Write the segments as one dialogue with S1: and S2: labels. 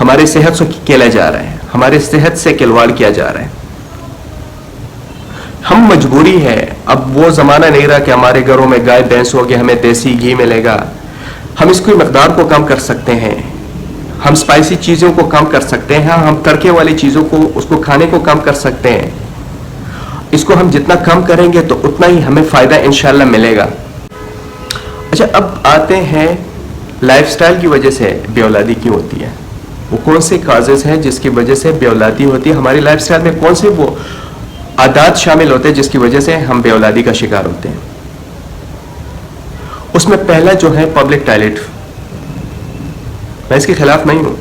S1: ہماری صحت سے کھیلا جا رہا ہے, ہماری صحت سے کھلواڑ کیا جا رہا ہے. ہم مجبوری ہے, اب وہ زمانہ نہیں رہا کہ ہمارے گھروں میں گائے بھینس ہوگی ہمیں دیسی گھی ملے گا. ہم اس کی مقدار کو کم کر سکتے ہیں, ہم اسپائسی چیزوں کو کم کر سکتے ہیں, ہم تڑکے والی چیزوں کو اس کو کھانے کو کم کر سکتے ہیں. اس کو ہم جتنا کم کریں گے تو اتنا ہی ہمیں فائدہ انشاءاللہ ملے گا. اچھا, اب آتے ہیں لائف سٹائل کی وجہ سے بے اولادی کیوں ہوتی ہے. وہ کون سے کازز ہیں جس کی وجہ سے بے اولادی ہوتی ہے, ہماری لائف سٹائل میں کون سے وہ عادات شامل ہوتے ہیں جس کی وجہ سے ہم بے اولادی کا شکار ہوتے ہیں. اس میں پہلا جو ہے پبلک ٹوائلٹ. میں اس کے خلاف نہیں ہوں,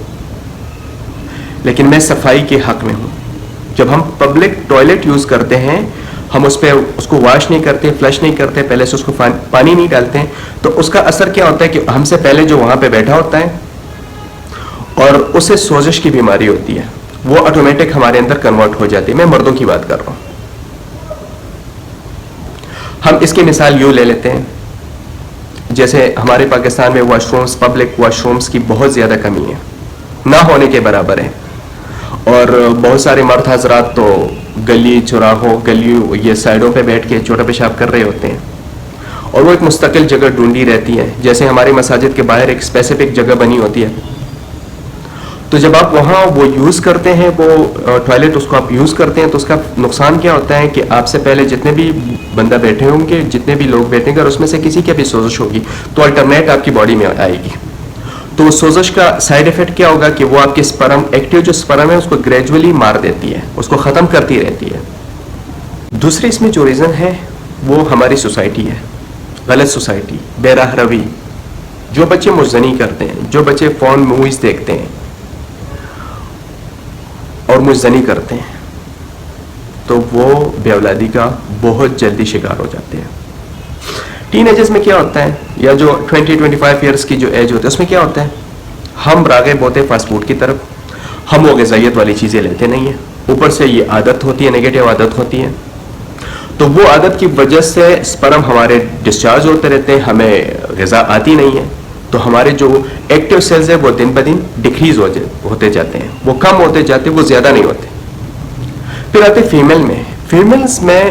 S1: لیکن میں صفائی کے حق میں ہوں. جب ہم پبلک ٹوائلٹ یوز کرتے ہیں, ہم اس پہ اس کو واش نہیں کرتے, فلش نہیں کرتے, پہلے سے اس کو پانی نہیں ڈالتے ہیں, تو اس کا اثر کیا ہوتا ہے کہ ہم سے پہلے جو وہاں پہ بیٹھا ہوتا ہے اور اسے سوزش کی بیماری ہوتی ہے, وہ آٹومیٹک ہمارے اندر کنورٹ ہو جاتی ہے. میں مردوں کی بات کر رہا ہوں. ہم اس کی مثال یوں لے لیتے ہیں, جیسے ہمارے پاکستان میں wash rooms, public wash rooms کی بہت زیادہ کمی ہے, نہ ہونے کے برابر ہے. اور بہت سارے مرد حضرات تو گلی چوراہوں گلیوں یہ سائڈوں پہ بیٹھ کے چھوٹا پیشاب کر رہے ہوتے ہیں, اور وہ ایک مستقل جگہ ڈھونڈی رہتی ہے. جیسے ہماری مساجد کے باہر ایک اسپیسیفک جگہ بنی ہوتی ہے, تو جب آپ وہاں وہ یوز کرتے ہیں, وہ ٹوائلٹ اس کو آپ یوز کرتے ہیں, تو اس کا نقصان کیا ہوتا ہے کہ آپ سے پہلے جتنے بھی بندہ بیٹھے ہوں گے, جتنے بھی لوگ بیٹھیں گے, اور اس میں سے کسی کی بھی سوزش ہوگی تو الٹرنیٹ آپ کی باڈی میں آئے گی. تو اس سوزش کا سائیڈ افیکٹ کیا ہوگا کہ وہ آپ کے سپرم, ایکٹیو جو سپرم ہے اس کو گریجولی مار دیتی ہے, اس کو ختم کرتی رہتی ہے. دوسری اس میں جو ریزن ہے وہ ہماری سوسائٹی ہے, غلط سوسائٹی, بے راہ روی. جو بچے مزنی کرتے ہیں, جو بچے فون موویز دیکھتے ہیں اور مزنی کرتے ہیں, تو وہ بے اولادی کا بہت جلدی شکار ہو جاتے ہیں. ٹین ایجز میں کیا ہوتا ہے, یا جو 20-25 ایئرس کی جو ایج ہوتی ہے, اس میں کیا ہوتا ہے, ہم راغب ہوتے ہیں فاسٹ فوڈ کی طرف, ہم وہ غذائیت والی چیزیں لیتے نہیں ہیں. اوپر سے یہ عادت ہوتی ہے, نیگیٹو عادت ہوتی ہے, تو وہ عادت کی وجہ سے سپرم ہمارے ڈسچارج ہوتے رہتے ہیں, ہمیں غذا آتی نہیں ہے, تو ہمارے جو ایکٹیو سیلز ہیں وہ دن بدن ڈکریز ہوتے جاتے ہیں, وہ کم ہوتے جاتے ہیں, وہ زیادہ نہیں ہوتے. پھر آتے فیمیل میں. فیمیلز میں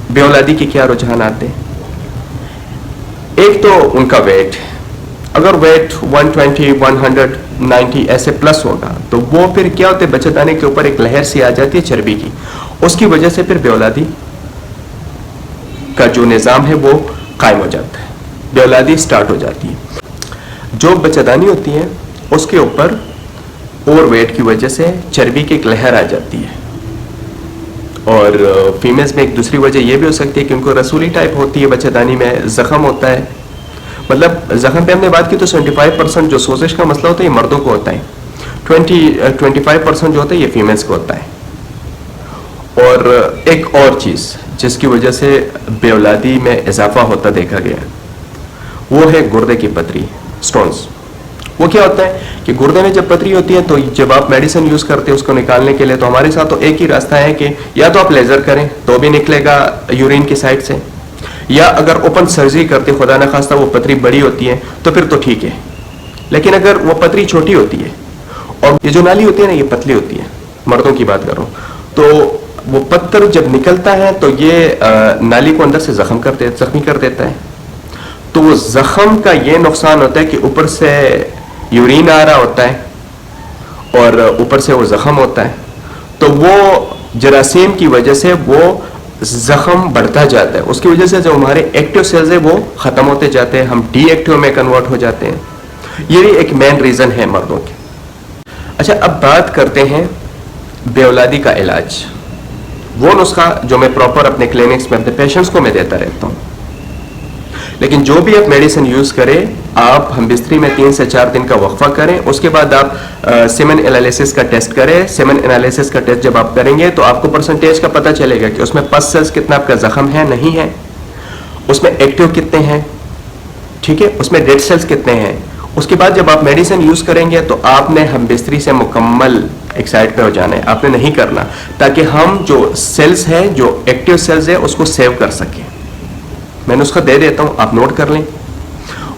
S1: بے اولادی کے کیا رجحانات ہیں. ایک تو ان کا ویٹ, اگر ویٹ 120-190 ایسے پلس ہوگا تو وہ پھر کیا ہوتے ہیں, بچے دانے کے اوپر ایک لہر سی آ جاتی ہے چربی کی, اس کی وجہ سے پھر بے اولادی کا جو نظام ہے وہ قائم ہو جاتا ہے, بے اولادی سٹارٹ ہو جاتی ہے. جو بچہ دانی ہوتی ہے اس کے اوپر اوور ویٹ کی وجہ سے چربی کی ایک لہر آ جاتی ہے. اور فیمیلز میں ایک دوسری وجہ یہ بھی ہو سکتی ہے کہ ان کو رسولی ٹائپ ہوتی ہے, بچہ دانی میں زخم ہوتا ہے. مطلب زخم پہ ہم نے بات کی تو 75% جو سوزش کا مسئلہ ہوتا ہے یہ مردوں کو ہوتا ہے, 25% جو ہوتا ہے یہ فیمیلز کو ہوتا ہے. اور ایک اور چیز جس کی وجہ سے بے اولادی میں اضافہ ہوتا دیکھا گیا وہ ہے گردے کی پتری, سٹونز. وہ کیا ہوتا ہے کہ گردے میں جب پتری ہوتی ہے تو جب آپ میڈیسن یوز کرتے ہیں اس کو نکالنے کے لیے, تو ہمارے ساتھ تو ایک ہی راستہ ہے کہ یا تو آپ لیزر کریں تو بھی نکلے گا یورین کی سائڈ سے, یا اگر اوپن سرجری کرتے خدا نخواستہ وہ پتری بڑی ہوتی ہے تو پھر تو ٹھیک ہے. لیکن اگر وہ پتری چھوٹی ہوتی ہے اور یہ جو نالی ہوتی ہے نا یہ پتلی ہوتی ہے, مردوں کی بات کر رہا ہوں, تو وہ پتھر جب نکلتا ہے تو یہ نالی کو اندر سے زخمی کر دیتا ہے. تو وہ زخم کا یہ نقصان ہوتا ہے کہ اوپر سے یورین آ رہا ہوتا ہے اور اوپر سے وہ زخم ہوتا ہے, تو وہ جراثیم کی وجہ سے وہ زخم بڑھتا جاتا ہے. اس کی وجہ سے جو ہمارے ایکٹیو سیلز ہیں وہ ختم ہوتے جاتے ہیں, ہم ڈی ایکٹیو میں کنورٹ ہو جاتے ہیں. یہ بھی ایک مین ریزن ہے مردوں کے. اچھا, اب بات کرتے ہیں بے اولادی کا علاج. وہ نسخہ جو میں پراپر اپنے کلینکس میں اپنے پیشنٹس کو میں دیتا رہتا ہوں, لیکن جو بھی آپ میڈیسن یوز کریں آپ ہم بستری میں 3 سے 4 دن کا وقفہ کریں. اس کے بعد آپ سیمن انالیسس کا ٹیسٹ کریں. سیمن انالیسس کا ٹیسٹ جب آپ کریں گے تو آپ کو پرسنٹیج کا پتہ چلے گا کہ اس میں پس سیلز کتنا آپ کا زخم ہے نہیں ہے, اس میں ایکٹیو کتنے ہیں, ٹھیک ہے, اس میں ڈیڈ سیلز کتنے ہیں. اس کے بعد جب آپ میڈیسن یوز کریں گے تو آپ نے ہم بستری سے مکمل ایک سائڈ پہ ہو جانا ہے, آپ نے نہیں کرنا, تاکہ ہم جو سیلز ہیں جو ایکٹیو سیلز ہیں اس کو سیو کر سکیں. میں نسخہ دے دیتا ہوں, آپ نوٹ کر لیں.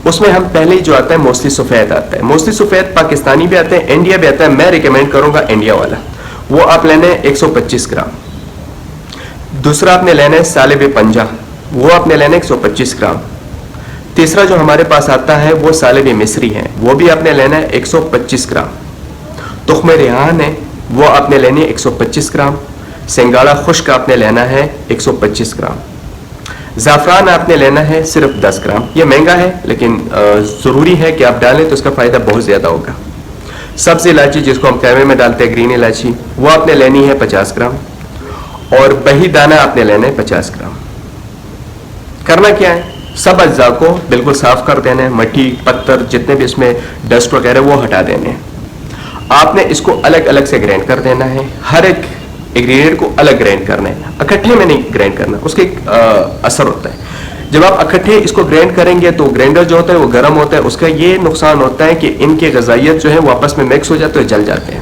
S1: اس میں ہم پہلے ہی جو آتا ہے موسلی سفید آتا ہے. موسلی سفید پاکستانی بھی آتے ہیں, انڈیا بھی آتا ہے. میں ریکمینڈ کروں گا انڈیا والا, وہ آپ لینا ہے 125 گرام. دوسرا آپ نے لینا ہے سالب پنجہ, وہ آپ نے لینا ہے 125 گرام. تیسرا جو ہمارے پاس آتا ہے وہ سالب مصری ہے, وہ بھی آپ نے لینا ہے 125 گرام. تخم ریحان ہے, وہ آپ نے لینی ہے 125 گرام. سنگاڑا خشک آپ نے لینا ہے 125 گرام. زعفران آپ نے لینا ہے صرف 10 گرام. یہ مہنگا ہے لیکن ضروری ہے کہ آپ ڈالیں تو اس کا فائدہ بہت زیادہ ہوگا. سبز الائچی جس کو ہم قہوے میں ڈالتے ہیں, گرین الائچی, وہ آپ نے لینی ہے 50 گرام. اور بہی دانہ آپ نے لینا ہے 50 گرام. کرنا کیا ہے, سب اجزاء کو بالکل صاف کر دینا ہے, مٹی پتھر جتنے بھی اس میں ڈسٹ وغیرہ وہ ہٹا دینے ہیں. آپ نے اس کو الگ الگ سے گرائنڈ کر دینا ہے, ہر ایک انگریڈینٹ کو الگ گرائنڈ کرنا ہے, اکٹھے میں نہیں گرائنڈ کرنا, اس کا ایک اثر ہوتا ہے. جب آپ اکٹھے اس کو گرائنڈ کریں گے تو گرائنڈر جو ہوتا ہے وہ گرم ہوتا ہے, اس کا یہ نقصان ہوتا ہے کہ ان کے غذائیت جو ہے وہ آپس میں مکس ہو جاتے ہیں, جل جاتے ہیں.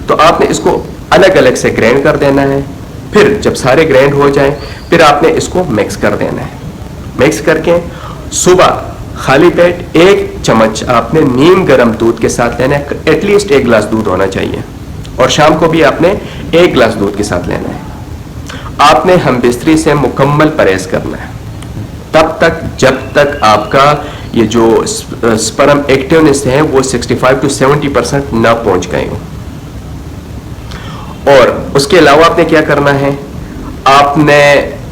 S1: تو آپ نے اس کو الگ الگ سے گرائنڈ کر دینا ہے. پھر جب سارے گرائنڈ ہو جائیں پھر آپ نے اس کو مکس کر دینا ہے. مکس کر کے صبح خالی پیٹ 1 چمچ آپ نے نیم گرم دودھ کے ساتھ لینا ہے, ایٹ لیسٹ 1 گلاس دودھ ہونا چاہیے. اور شام کو بھی آپ نے 1 گلاس دودھ کے ساتھ لینا ہے. آپ نے ہم بستری سے مکمل پرہیز کرنا ہے تب تک جب تک آپ کا یہ جو سپرم ایکٹیونیس ہے وہ 65 to 70% نہ پہنچ گئے ہوں. اور اس کے علاوہ آپ نے کیا کرنا ہے, آپ نے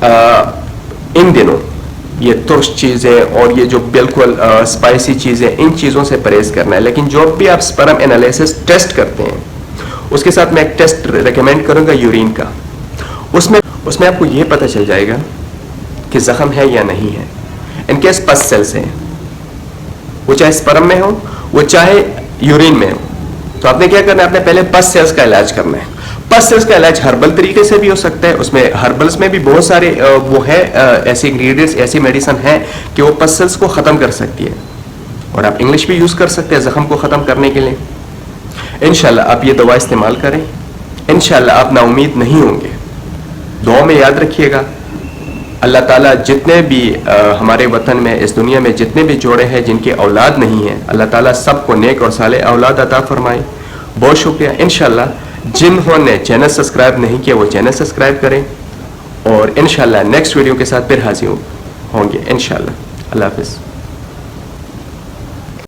S1: ان دنوں یہ ترش چیزیں اور یہ جو بالکل اسپائسی چیزیں, ان چیزوں سے پرہیز کرنا ہے. لیکن جو بھی آپ سپرم انالیسس ٹیسٹ کرتے ہیں اس کے ساتھ میں ایک ٹیسٹ ریکمینڈ کروں گا یورین کا. اس میں آپ کو یہ پتہ چل جائے گا کہ زخم ہے یا نہیں ہے. ان کیس پس سیلز ہیں, وہ چاہے سپرم میں ہو وہ چاہے یورین میں ہو, تو آپ نے کیا کرنا ہے, آپ نے پہلے پس سیلز کا علاج کرنا ہے. پس سیلز کا علاج ہربل طریقے سے بھی ہو سکتا ہے. اس میں ہربلس میں بھی بہت سارے وہ ہے ایسی انگریڈینٹس, ایسی میڈیسن ہیں کہ وہ پس سیلز کو ختم کر سکتی ہے. اور آپ انگلش بھی یوز کر سکتے ہیں زخم کو ختم کرنے کے لیے. انشاءاللہ آپ یہ دوا استعمال کریں, انشاءاللہ آپ نا امید نہیں ہوں گے. دعا میں یاد رکھیے گا, اللہ تعالیٰ جتنے بھی ہمارے وطن میں اس دنیا میں جتنے بھی جوڑے ہیں جن کی اولاد نہیں ہیں, اللہ تعالیٰ سب کو نیک اور صالح اولاد عطا فرمائے. بہت شکریہ. انشاءاللہ جنہوں نے چینل سبسکرائب نہیں کیا وہ چینل سبسکرائب کریں, اور انشاءاللہ نیکسٹ ویڈیو کے ساتھ پھر حاضر ہوں گے انشاءاللہ. اللہ حافظ.